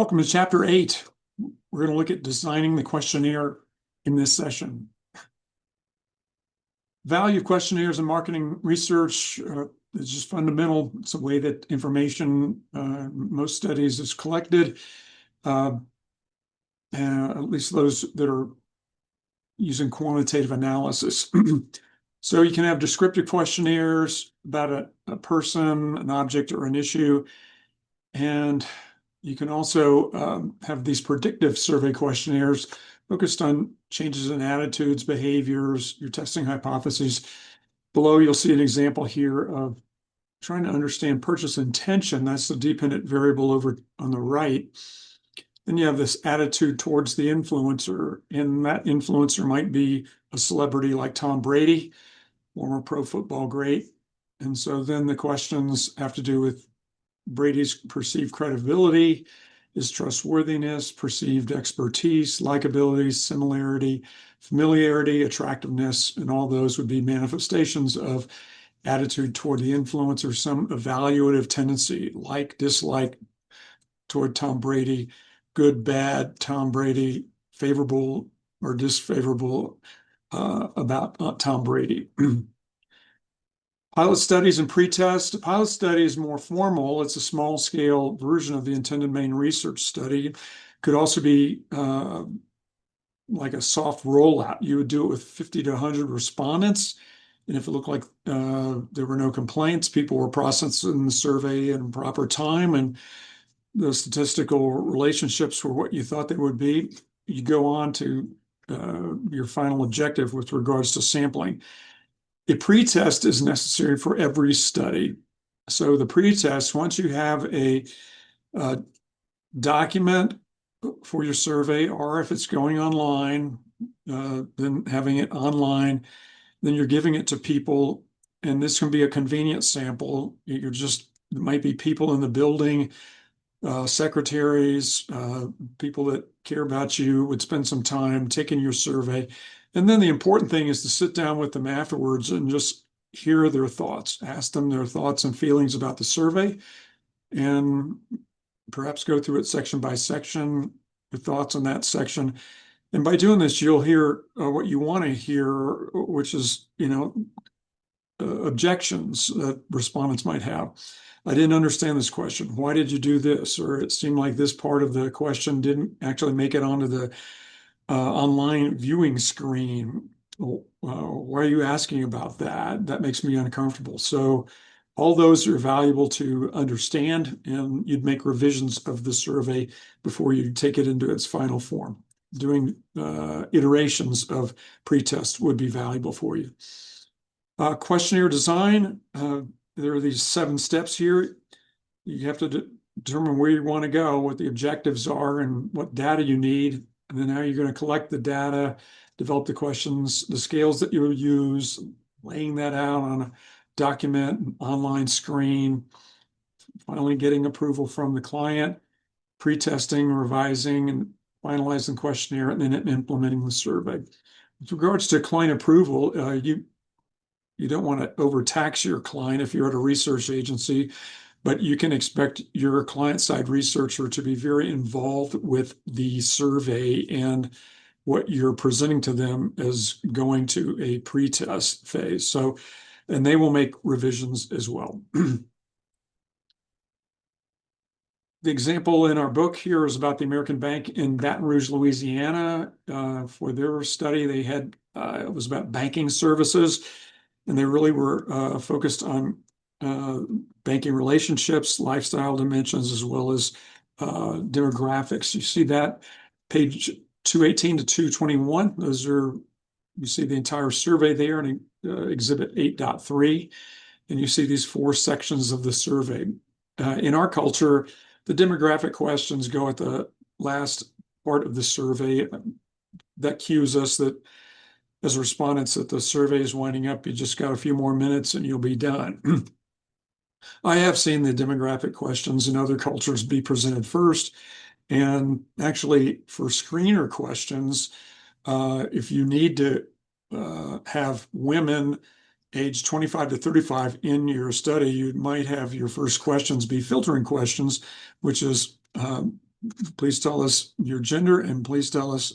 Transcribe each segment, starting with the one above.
Welcome to Chapter 8. We're going to look at designing the questionnaire in this session. Value of questionnaires in marketing research is just fundamental. It's a way that information, most studies, is collected, at least those that are using quantitative analysis. So you can have descriptive questionnaires about a person, an object, or an issue, and you can also have these predictive survey questionnaires focused on changes in attitudes, behaviors, your testing hypotheses. Below, you'll see an example here of trying to understand purchase intention. That's the dependent variable over on the right. Then you have this attitude towards the influencer, and that influencer might be a celebrity like Tom Brady, former pro football great. And so then the questions have to do with Brady's perceived credibility, his trustworthiness, perceived expertise, likability, similarity, familiarity, attractiveness, and all those would be manifestations of attitude toward the influencer, some evaluative tendency, like, dislike toward Tom Brady, good, bad, Tom Brady, favorable or disfavorable about Tom Brady. Pilot studies and pretest. A pilot study is more formal. It's a small scale version of the intended main research study. Could also be like a soft rollout. You would do it with 50 to 100 respondents. And if it looked like there were no complaints, people were processing the survey in proper time, and the statistical relationships were what you thought they would be, you go on to your final objective with regards to sampling. A pretest is necessary for every study. So the pretest, once you have a document for your survey, or if it's going online, then having it online, then you're giving it to people, and this can be a convenient sample. It might be people in the building, secretaries, people that care about you would spend some time taking your survey. And then the important thing is to sit down with them afterwards and just hear their thoughts, ask them their thoughts and feelings about the survey, and perhaps go through it section by section, your thoughts on that section. And by doing this, you'll hear what you want to hear, which is, objections that respondents might have. I didn't understand this question. Why did you do this? Or it seemed like this part of the question didn't actually make it onto the online viewing screen. Why are you asking about that? That makes me uncomfortable. So all those are valuable to understand, and you'd make revisions of the survey before you take it into its final form. Doing iterations of pretest would be valuable for you. Questionnaire design. There are these 7 steps here. You have to determine where you want to go, what the objectives are, and what data you need. And then how you're going to collect the data, develop the questions, the scales that you'll use, laying that out on a document, an online screen, finally getting approval from the client, pre-testing, revising, and finalizing the questionnaire, and then implementing the survey. With regards to client approval, you don't want to overtax your client if you're at a research agency, but you can expect your client-side researcher to be very involved with the survey and what you're presenting to them as going to a pre-test phase. So, and they will make revisions as well. The example in our book here is about the American Bank in Baton Rouge, Louisiana. For their study, they had, it was about banking services, and they really were focused on banking relationships, lifestyle dimensions, as well as demographics. You see that page 218 to 221. Those are, you see the entire survey there in exhibit 8.3, and you see these 4 sections of the survey. In our culture, the demographic questions go at the last part of the survey. That cues us that as respondents that the survey is winding up. You just got a few more minutes and you'll be done. I have seen the demographic questions in other cultures be presented first. And actually, for screener questions, if you need to have women age 25 to 35 in your study, you might have your first questions be filtering questions, which is please tell us your gender and please tell us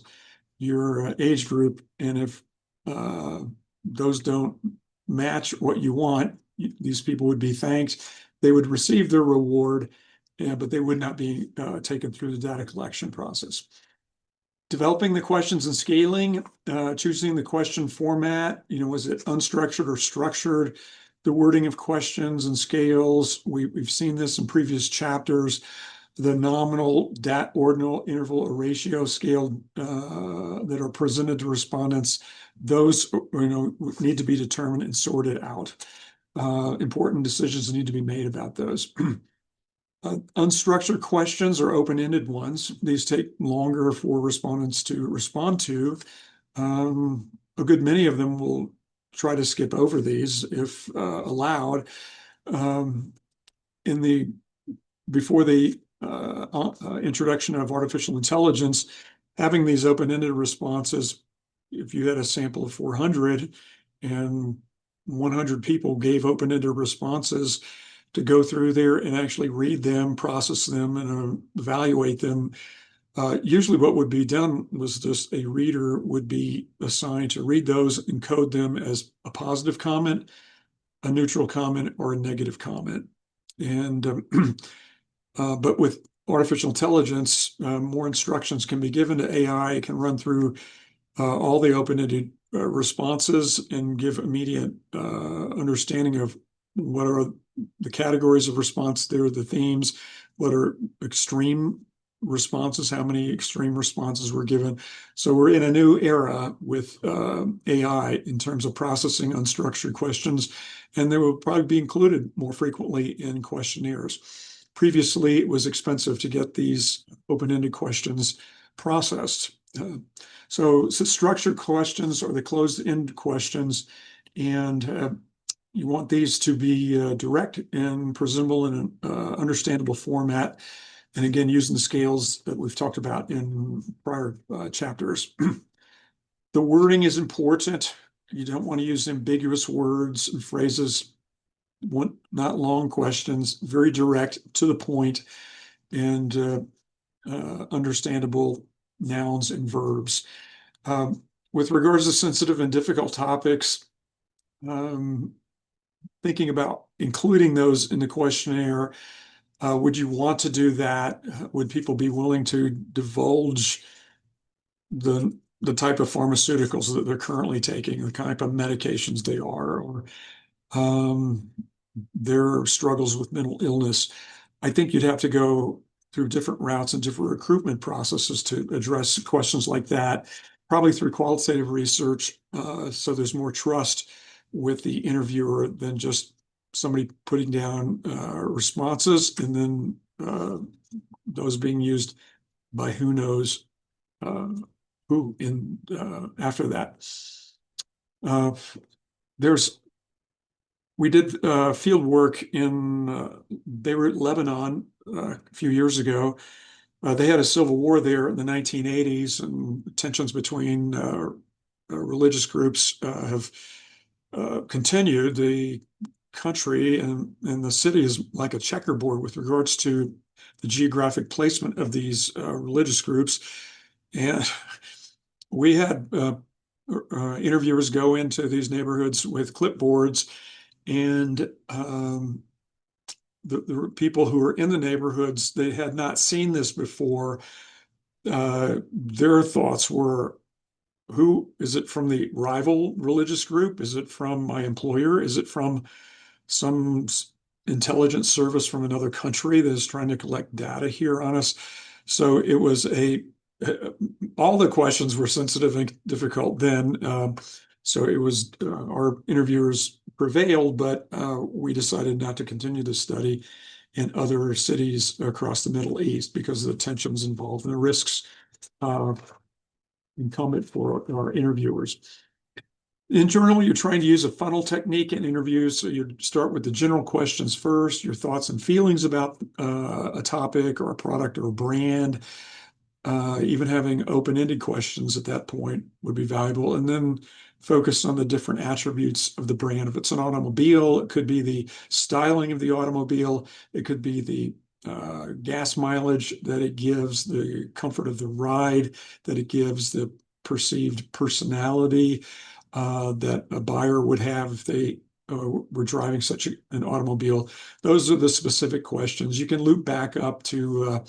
your age group. And if those don't match what you want, these people would be thanked. They would receive their reward, but they would not be taken through the data collection process. Developing the questions and scaling, choosing the question format, was it unstructured or structured? The wording of questions and scales, we've seen this in previous chapters. The nominal, ordinal, interval, or ratio scale that are presented to respondents, those need to be determined and sorted out. Important decisions need to be made about those. Unstructured questions or open-ended ones. These take longer for respondents to respond to. A good many of them will try to skip over these if allowed. Before the introduction of artificial intelligence, having these open-ended responses, if you had a sample of 400 and 100 people gave open-ended responses, to go through there and actually read them, process them, and evaluate them. Usually what would be done was just a reader would be assigned to read those and code them as a positive comment, a neutral comment, or a negative comment. And but with artificial intelligence, more instructions can be given to AI. It can run through all the open-ended responses and give immediate understanding of what are the categories of response there, the themes, what are extreme responses, how many extreme responses were given. So we're in a new era with AI in terms of processing unstructured questions, and they will probably be included more frequently in questionnaires. Previously, it was expensive to get these open-ended questions processed. So structured questions are the closed-end questions, and you want these to be direct and presentable in an understandable format. And again, using the scales that we've talked about in prior chapters. The wording is important. You don't want to use ambiguous words and phrases. Not long questions, very direct, to the point, and understandable nouns and verbs. With regards to sensitive and difficult topics, thinking about including those in the questionnaire, would you want to do that? Would people be willing to divulge the type of pharmaceuticals that they're currently taking, the type of medications they are, or their struggles with mental illness? I think you'd have to go through different routes and different recruitment processes to address questions like that, probably through qualitative research, so there's more trust with the interviewer than just somebody putting down responses and then those being used by who knows who in after that. We did field work in Beirut, Lebanon, a few years ago. They had a civil war there in the 1980s, and tensions between religious groups have continued. The country and the city is like a checkerboard with regards to the geographic placement of these religious groups. And we had interviewers go into these neighborhoods with clipboards, and the people who were in the neighborhoods, they had not seen this before. Their thoughts were, who is it from the rival religious group? Is it from my employer? Is it from some intelligence service from another country that is trying to collect data here on us? So it was all the questions were sensitive and difficult then. So it was our interviewers prevailed, but we decided not to continue the study in other cities across the Middle East because of the tensions involved and the risks incumbent for our interviewers. In general, you're trying to use a funnel technique in interviews. So you start with the general questions first, your thoughts and feelings about a topic or a product or a brand. Even having open-ended questions at that point would be valuable. And then focus on the different attributes of the brand. If it's an automobile, it could be the styling of the automobile. It could be the gas mileage that it gives, the comfort of the ride that it gives, the perceived personality that a buyer would have if they were driving such an automobile. Those are the specific questions. You can loop back up to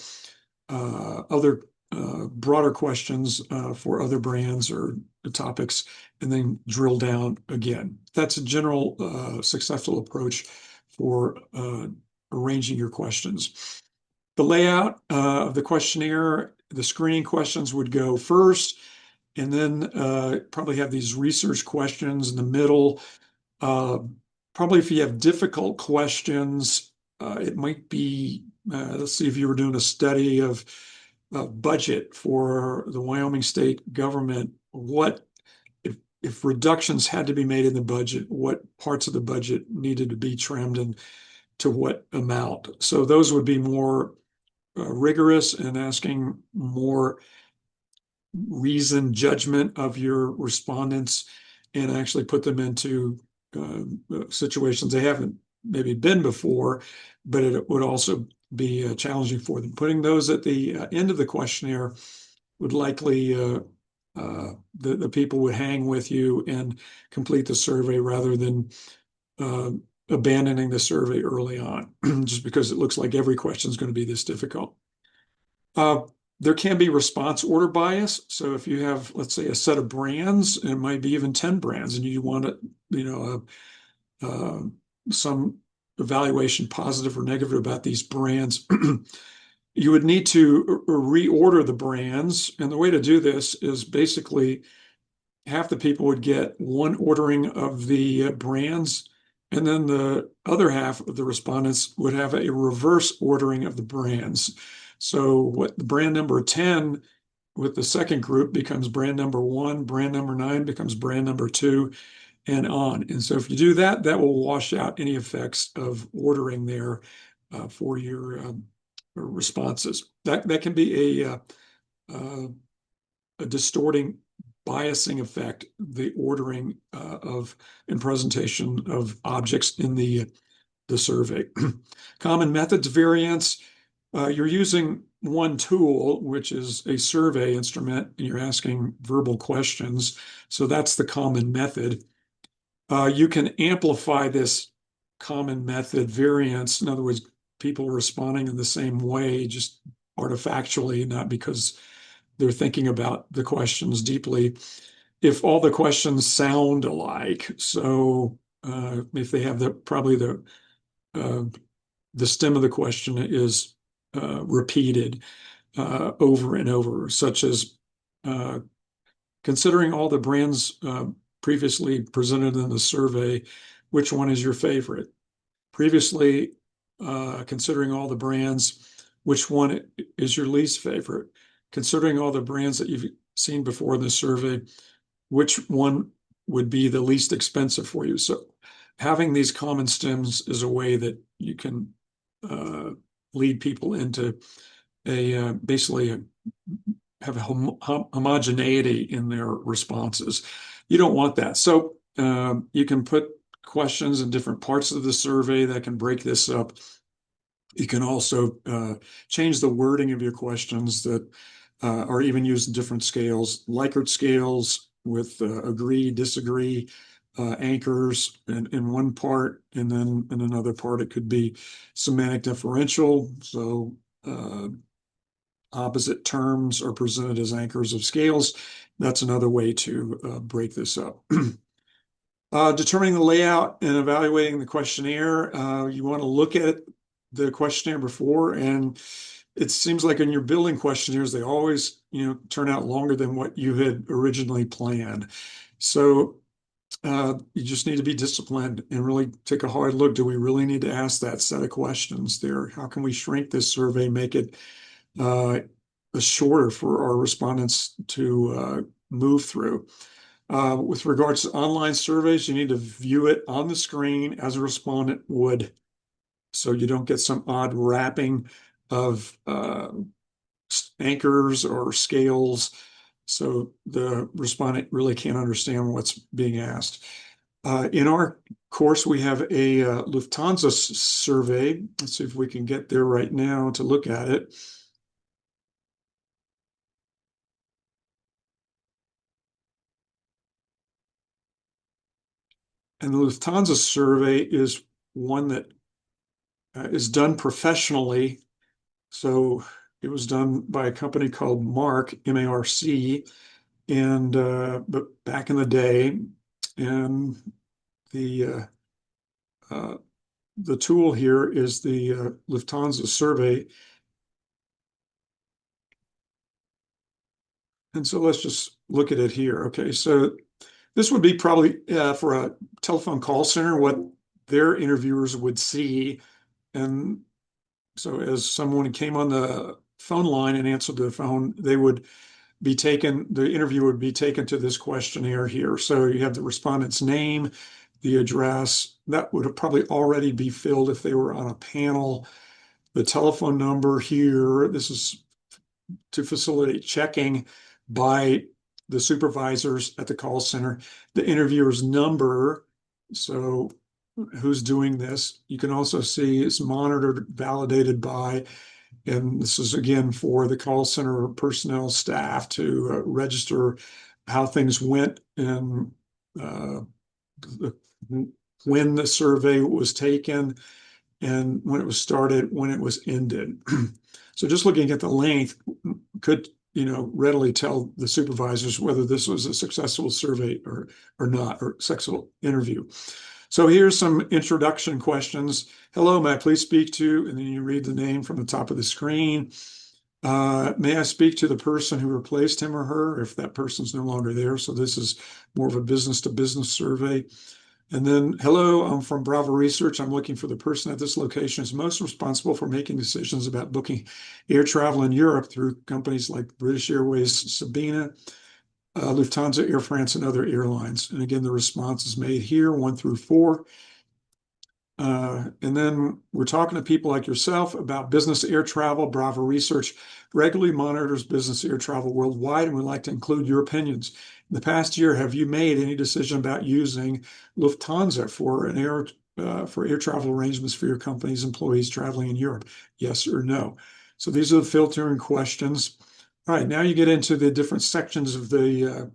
other broader questions for other brands or topics, and then drill down again. That's a general successful approach for arranging your questions. The layout of the questionnaire, the screening questions would go first, and then probably have these research questions in the middle. Probably if you have difficult questions, it might be, let's see, if you were doing a study of budget for the Wyoming state government, what if reductions had to be made in the budget, what parts of the budget needed to be trimmed and to what amount? So those would be more rigorous and asking more reasoned judgment of your respondents and actually put them into situations they haven't maybe been before, but it would also be challenging for them. Putting those at the end of the questionnaire would likely, the people would hang with you and complete the survey rather than abandoning the survey early on, just because it looks like every question is going to be this difficult. There can be response order bias. So if you have, let's say, a set of brands, and it might be even 10 brands, and you want to, some evaluation, positive or negative, about these brands, you would need to reorder the brands. And the way to do this is basically half the people would get one ordering of the brands, and then the other half of the respondents would have a reverse ordering of the brands. So what the brand number 10 with the second group becomes brand number 1, brand number 9 becomes brand number 2, and on. And so if you do that, that will wash out any effects of ordering there for your responses. That can be a distorting, biasing effect, the ordering of and presentation of objects in the survey. Common methods variance. You're using one tool, which is a survey instrument, and you're asking verbal questions. So that's the common method. You can amplify this common method variance. In other words, people responding in the same way, just artifactually, not because they're thinking about the questions deeply. If all the questions sound alike, so if they have probably the stem of the question is repeated over and over, such as considering all the brands previously presented in the survey, which one is your favorite? Previously, considering all the brands, which one is your least favorite? Considering all the brands that you've seen before in the survey, which one would be the least expensive for you? So having these common stems is a way that you can lead people into basically have a homogeneity in their responses. You don't want that. So you can put questions in different parts of the survey that can break this up. You can also change the wording of your questions that are even used in different scales, Likert scales with agree, disagree, anchors in one part, and then in another part it could be semantic differential. So opposite terms are presented as anchors of scales. That's another way to break this up. Determining the layout and evaluating the questionnaire. You want to look at the questionnaire before, and it seems like in your building questionnaires, they always, turn out longer than what you had originally planned. So you just need to be disciplined and really take a hard look. Do we really need to ask that set of questions there? How can we shrink this survey, make it shorter for our respondents to move through? With regards to online surveys, you need to view it on the screen as a respondent would, so you don't get some odd wrapping of anchors or scales, so the respondent really can't understand what's being asked. In our course, we have a Lufthansa survey. Let's see if we can get there right now to look at it. And the Lufthansa survey is one that is done professionally. So it was done by a company called Mark, M-A-R-C, and but back in the day, and the the tool here is the Lufthansa survey. And so let's just look at it here. Okay, so this would be probably for a telephone call center, what their interviewers would see. And so as someone came on the phone line and answered the phone, they would be taken, the interview would be taken to this questionnaire here. So you have the respondent's name, the address, that would probably already be filled if they were on a panel. The telephone number here, this is to facilitate checking by the supervisors at the call center, the interviewer's number. So who's doing this? You can also see it's monitored, validated by, and this is again for the call center personnel staff to register how things went and when the survey was taken and when it was started, when it was ended. So just looking at the length could, readily tell the supervisors whether this was a successful survey or not, or successful interview. So here's some introduction questions. Hello, may I please speak to, and then you read the name from the top of the screen. May I speak to the person who replaced him or her if that person's no longer there? So this is more of a business to business survey. And then, hello, I'm from Bravo Research. I'm looking for the person at this location is most responsible for making decisions about booking air travel in Europe through companies like British Airways, Sabina, Lufthansa, Air France, and other airlines. And again, the response is made here, 1 through 4. And then we're talking to people like yourself about business air travel. Bravo Research regularly monitors business air travel worldwide, and we'd like to include your opinions. In the past year, have you made any decision about using Lufthansa for air travel arrangements for your company's employees traveling in Europe? Yes or no? So these are the filtering questions. All right, now you get into the different sections of the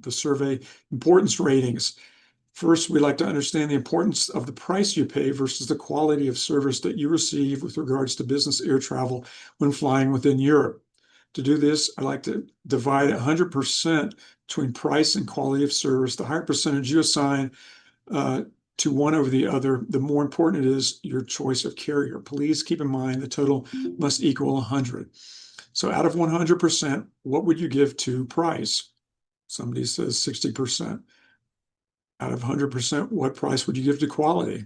survey. Importance ratings. First, we like to understand the importance of the price you pay versus the quality of service that you receive with regards to business air travel when flying within Europe. To do this, I like to divide 100% between price and quality of service. The higher percentage you assign to one over the other, the more important it is your choice of carrier. Please keep in mind the total must equal 100. So out of 100%, what would you give to price? Somebody says 60%. Out of 100%, what price would you give to quality?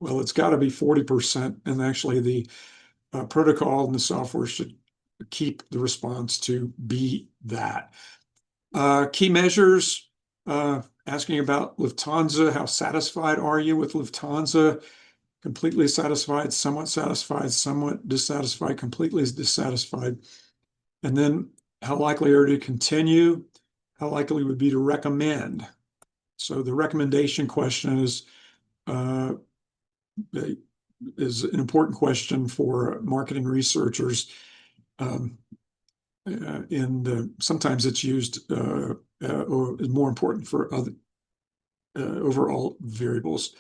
Well, it's got to be 40%. And actually, the protocol and the software should keep the response to be that. Key measures, asking about Lufthansa. How satisfied are you with Lufthansa? Completely satisfied, somewhat dissatisfied, completely dissatisfied. And then how likely are you to continue? How likely would be to recommend? So the recommendation question is an important question for marketing researchers. And sometimes it's used or is more important for other overall variables.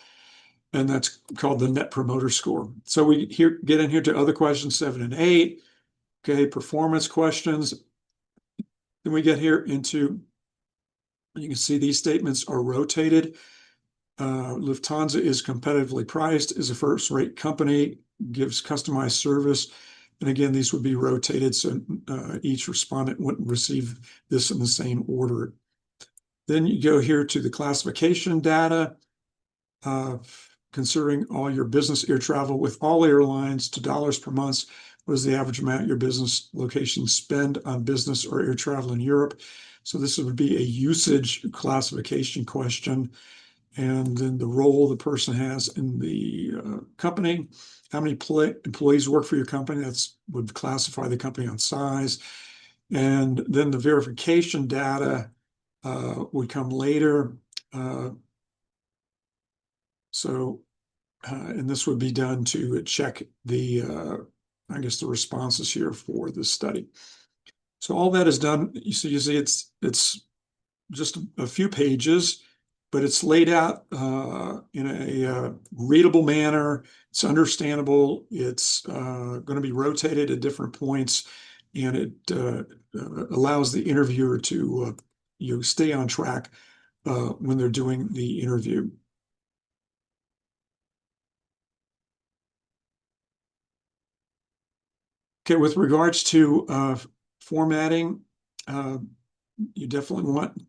And that's called the Net Promoter Score. So we get in here to other questions, 7 and 8. Okay, performance questions. Then we get here into, you can see these statements are rotated. Lufthansa is competitively priced, is a first-rate company, gives customized service. And again, these would be rotated, so each respondent wouldn't receive this in the same order. Then you go here to the classification data, considering all your business air travel with all airlines to dollars per month. What is the average amount your business locations spend on business or air travel in Europe? So this would be a usage classification question. And then the role the person has in the company, how many employees work for your company, that's would classify the company on size. And then the verification data would come later. And this would be done to check the, I guess, the responses here for the study. So all that is done. You see it's just a few pages, but it's laid out in a readable manner. It's understandable. It's going to be rotated at different points, and it allows the interviewer to stay on track when they're doing the interview. Okay, with regards to formatting, you definitely want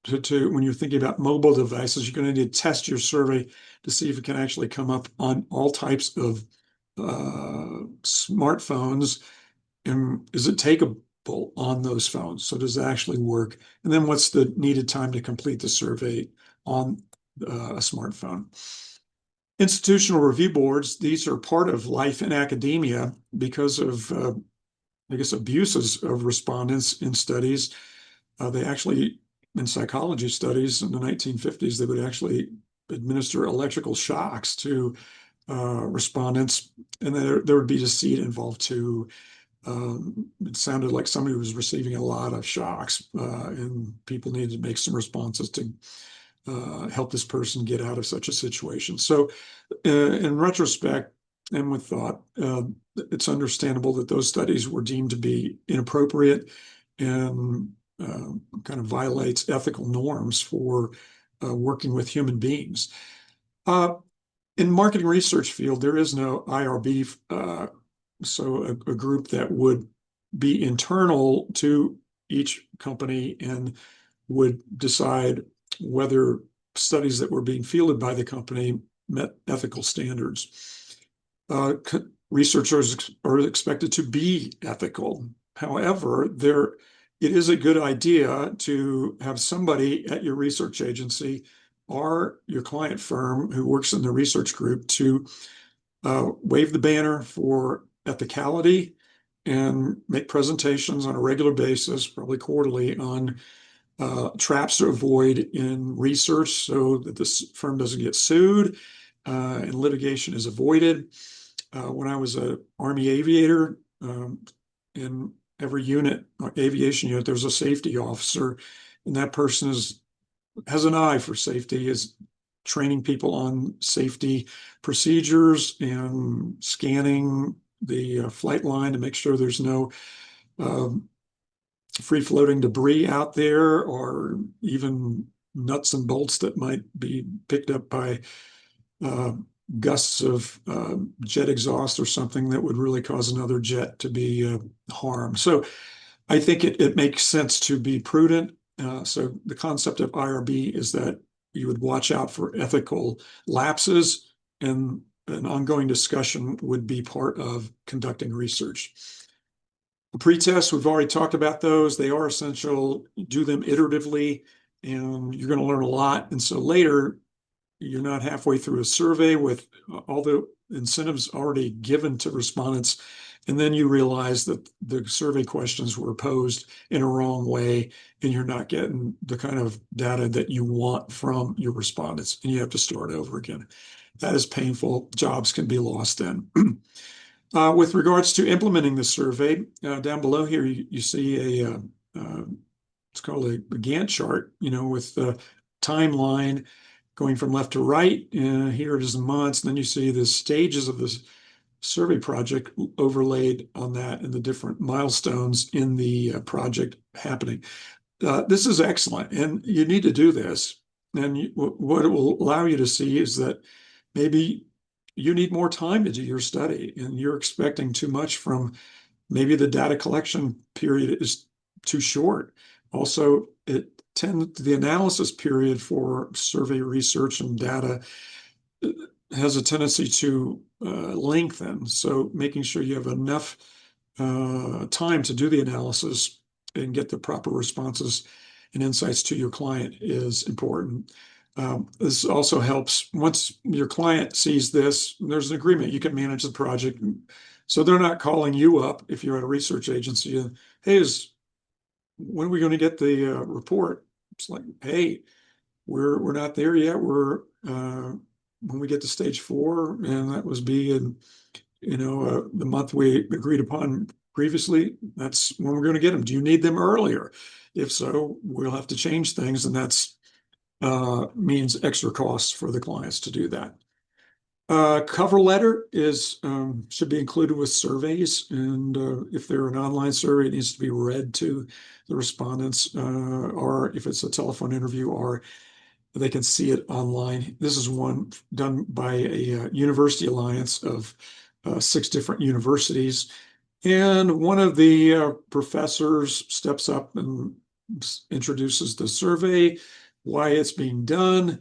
when you're thinking about mobile devices, you're going to need to test your survey to see if it can actually come up on all types of smartphones. And is it takeable on those phones? So does it actually work? And then what's the needed time to complete the survey on a smartphone? Institutional review boards, these are part of life in academia because of, I guess, abuses of respondents in studies. They actually, in psychology studies in the 1950s, they would actually administer electrical shocks to respondents, and there would be deceit involved too. It sounded like somebody was receiving a lot of shocks, and people needed to make some responses to help this person get out of such a situation. So, in retrospect, and with thought, it's understandable that those studies were deemed to be inappropriate and kind of violates ethical norms for working with human beings. In marketing research field, there is no IRB, so a group that would be internal to each company and would decide whether studies that were being fielded by the company met ethical standards. Researchers are expected to be ethical. However, it is a good idea to have somebody at your research agency or your client firm who works in the research group to wave the banner for ethicality and make presentations on a regular basis, probably quarterly, on traps to avoid in research so that this firm doesn't get sued and litigation is avoided. When I was an Army aviator, in every unit, aviation unit, there's a safety officer, and that person has an eye for safety, is training people on safety procedures and scanning the flight line to make sure there's no free-floating debris out there, or even nuts and bolts that might be picked up by gusts of jet exhaust or something that would really cause another jet to be harmed. So I think it makes sense to be prudent. So the concept of IRB is that you would watch out for ethical lapses, and an ongoing discussion would be part of conducting research. The pre-tests, we've already talked about those. They are essential. Do them iteratively, and you're going to learn a lot. And so later, you're not halfway through a survey with all the incentives already given to respondents, and then you realize that the survey questions were posed in a wrong way, and you're not getting the kind of data that you want from your respondents, and you have to start over again. That is painful. Jobs can be lost then. With regards to implementing the survey, down below here, you see it's called a Gantt chart, with the timeline going from left to right. Here it is in months. And then you see the stages of this survey project overlaid on that and the different milestones in the project happening. This is excellent, and you need to do this. And what it will allow you to see is that maybe you need more time to do your study, and you're expecting too much from maybe the data collection period is too short. Also, the analysis period for survey research and data has a tendency to lengthen. So making sure you have enough time to do the analysis and get the proper responses and insights to your client is important. This also helps once your client sees this, there's an agreement, you can manage the project. So they're not calling you up if you're at a research agency and, hey, when are we going to get the report? It's like, hey, we're not there yet. We're when we get to stage 4, and that was be in the month we agreed upon previously, that's when we're going to get them. Do you need them earlier? If so, we'll have to change things, and that's means extra costs for the clients to do that. Cover letter is should be included with surveys, and if they're an online survey, it needs to be read to the respondents, or if it's a telephone interview, or they can see it online. This is one done by a university alliance of 6 different universities, and one of the professors steps up and introduces the survey, why it's being done.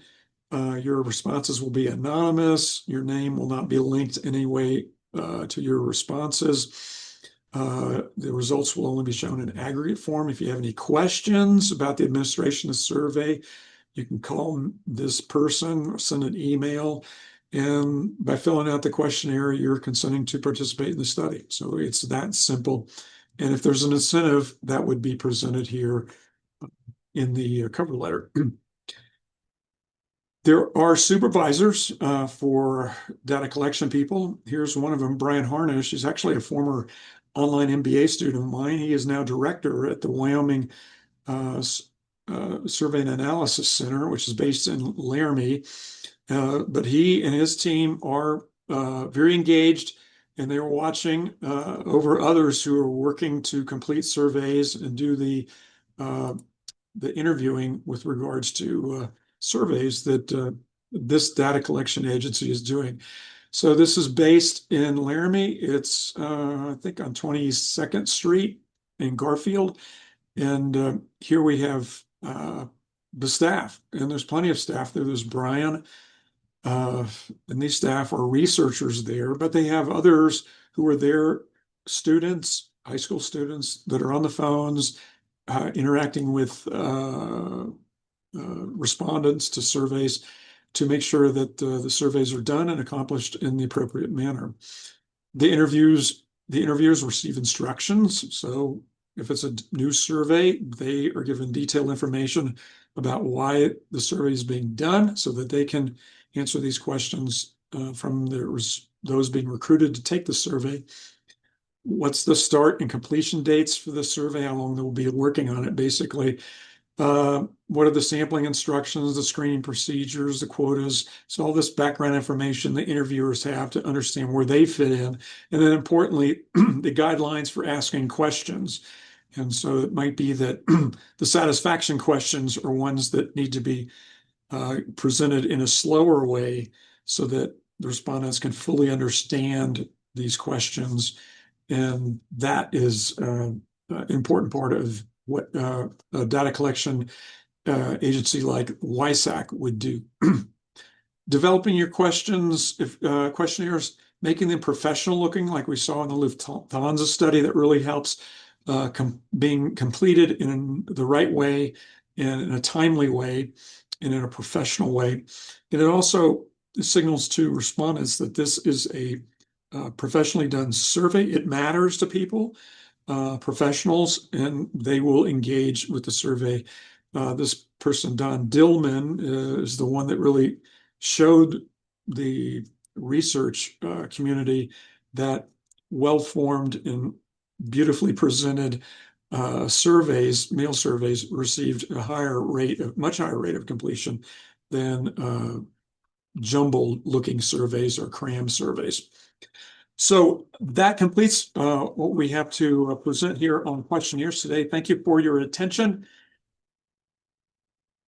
Your responses will be anonymous. Your name will not be linked in any way to your responses. The results will only be shown in aggregate form. If you have any questions about the administration of the survey, you can call this person or send an email. And by filling out the questionnaire, you're consenting to participate in the study. So it's that simple. And if there's an incentive, that would be presented here in the cover letter. There are supervisors for data collection people. Here's one of them, Brian Harnish. He's actually a former online MBA student of mine. He is now director at the Wyoming Survey and Analysis Center, which is based in Laramie. But he and his team are very engaged, and they are watching over others who are working to complete surveys and do the interviewing with regards to surveys that this data collection agency is doing. So this is based in Laramie. It's, I think, on 22nd Street in Garfield. And here we have the staff, and there's plenty of staff there. There's Brian, and these staff are researchers there, but they have others who are there, students, high school students that are on the phones, interacting with respondents to surveys to make sure that the surveys are done and accomplished in the appropriate manner. The interviewers receive instructions. So if it's a new survey, they are given detailed information about why the survey is being done so that they can answer these questions from those being recruited to take the survey. What's the start and completion dates for the survey? How long they'll be working on it, basically. What are the sampling instructions, the screening procedures, the quotas? So all this background information the interviewers have to understand where they fit in. And then importantly, the guidelines for asking questions. And so it might be that the satisfaction questions are ones that need to be presented in a slower way so that the respondents can fully understand these questions. And that is an important part of what a data collection agency like WISAC would do. Developing your questions, questionnaires, making them professional looking, like we saw in the Lufthansa study, that really helps being completed in the right way and in a timely way and in a professional way. And it also signals to respondents that this is a professionally done survey. It matters to people, professionals, and they will engage with the survey. This person, Don Dillman, is the one that really showed the research community that well-formed and beautifully presented surveys, mail surveys, received a much higher rate of completion than jumbled-looking surveys or cram surveys. So that completes what we have to present here on questionnaires today. Thank you for your attention.